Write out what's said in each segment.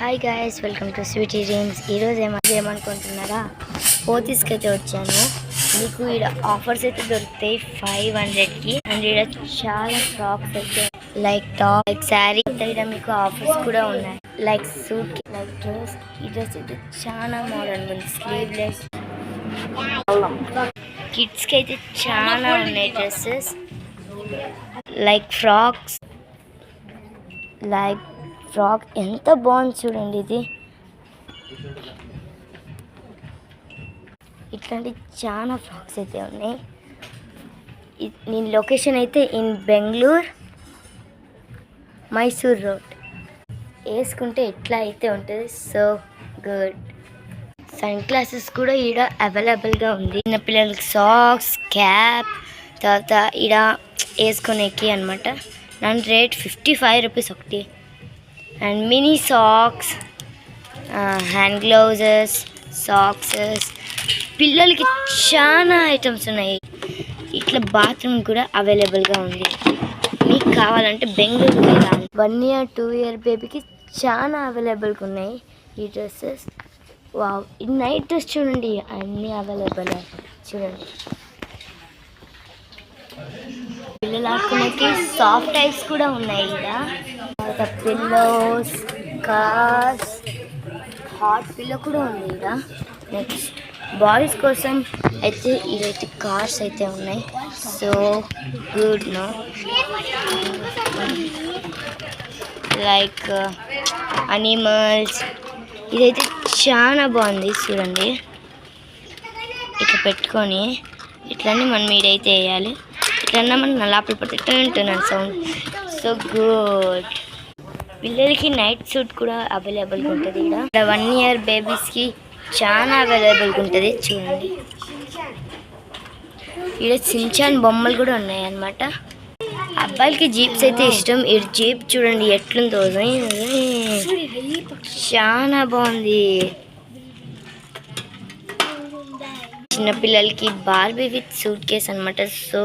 Hi guys, welcome to Sweety Dreams. ఈరోజు ఏమనుకుంటున్నారా, పోతీస్కి అయితే వచ్చాను. మీకు ఇక్కడ ఆఫర్స్ అయితే దొరుకుతాయి 500కి. అండ్ ఇక్కడ చాలా ఫ్రాక్స్ అయితే లైక్ టాప్, లైక్ శారీ, ఇక్కడ మీకు ఆఫర్స్ కూడా ఉన్నాయి. Like suit, like dress. ఈ డ్రెస్ అయితే చాలా మోడర్న్ ఉంది, స్లీవ్లెస్. కిడ్స్కి అయితే చాలా ఉన్నాయి డ్రెస్సెస్, లైక్ ఫ్రాక్స్. ఫ్రాక్ ఎంత బాగుంది చూడండి. ఇది ఇట్లాంటి చాలా ఫ్రాక్స్ అయితే ఉన్నాయి. నేను లొకేషన్ అయితే ఇన్ బెంగళూరు, మైసూర్ రోడ్. వేసుకుంటే ఎట్లా అయితే ఉంటుంది, సో గుడ్. సన్ గ్లాసెస్ కూడా ఈడ అవైలబుల్గా ఉంది. చిన్న పిల్లలకి సాక్స్, క్యాప్, తర్వాత ఈడ వేసుకునేకి అనమాట. దాని రేట్ 55 రూపీస్ ఒకటి. And mini socks, hand gloves, socks, పిల్లలకి చాలా ఐటమ్స్ ఉన్నాయి. ఇట్లా బాత్రూమ్ కూడా అవైలబుల్గా ఉంది. మీకు కావాలంటే బెంగళూరుకి వెళ్ళాలి. 1 year 2 year బేబీకి చాలా అవైలబుల్గా ఉన్నాయి ఈ డ్రెస్సెస్. వావ్, ఈ నైట్ డ్రెస్ చూడండి, అన్నీ అవైలబుల్ చూడండి. పిల్లలు ఆడుకునేకి సాఫ్ట్ టైప్స్ కూడా ఉన్నాయి. ఇక్కడ పిల్లోస్, కార్స్, హాట్ పిల్లో కూడా ఉంది. ఇక్కడ నెక్స్ట్ బాయ్స్ కోసం అయితే ఇదైతే కార్స్ అయితే ఉన్నాయి. So good no, like animals. ఇదైతే చాలా బాగుంది చూడండి. ఇట్లా పెట్టుకొని ఇట్లనే మనం ఇదైతే వేయాలి. ఇట్లన్నా మనం లోపల పడితే ఉంటున్నాను సౌండ్. So good. పిల్లలకి నైట్ సూట్ కూడా అవైలబుల్గా ఉంటుంది. ఇక్కడ 1 year బేబీస్కి చాలా అవైలబుల్గా ఉంటుంది చూడండి. ఇక్కడ సించాన్ బొమ్మలు కూడా ఉన్నాయి అన్నమాట. అబ్బాయిలకి జీప్స్ అయితే ఇష్టం. ఈ జీప్ చూడండి ఎట్లుందో, చాలా బాగుంది. చిన్నపిల్లలకి బార్బీ విత్ సూట్ కేస్ అనమాట. సో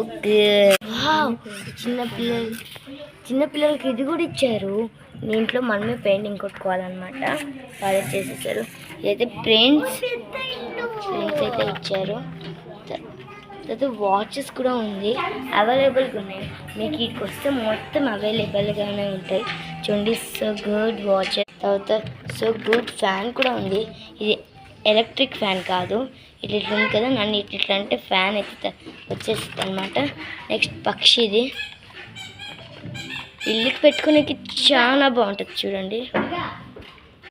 చిన్నపిల్లలకి ఇది కూడా ఇచ్చారు. దీంట్లో మనమే పెయింటింగ్ కొట్టుకోవాలన్నమాట. వాళ్ళు చేసేసారు. ఇదైతే ప్రింట్స్ అయితే ఇచ్చారు. తర్వాత వాచెస్ కూడా ఉంది, అవైలబుల్గా ఉన్నాయి. మీకు ఇక్కడికి వస్తే మొత్తం అవైలబుల్గానే ఉంటాయి చూడండి. So good watches. తర్వాత సో గుడ్ ఫ్యాన్ కూడా ఉంది. ఇది ఎలక్ట్రిక్ ఫ్యాన్ కాదు, ఇట్లా ఉంది కదా. నన్ను ఇట్లా అంటే ఫ్యాన్ అయితే వచ్చేస్తుంది అనమాట. నెక్స్ట్ పక్షిది, ఇల్లుకి పెట్టుకునేకి చాలా బాగుంటుంది చూడండి.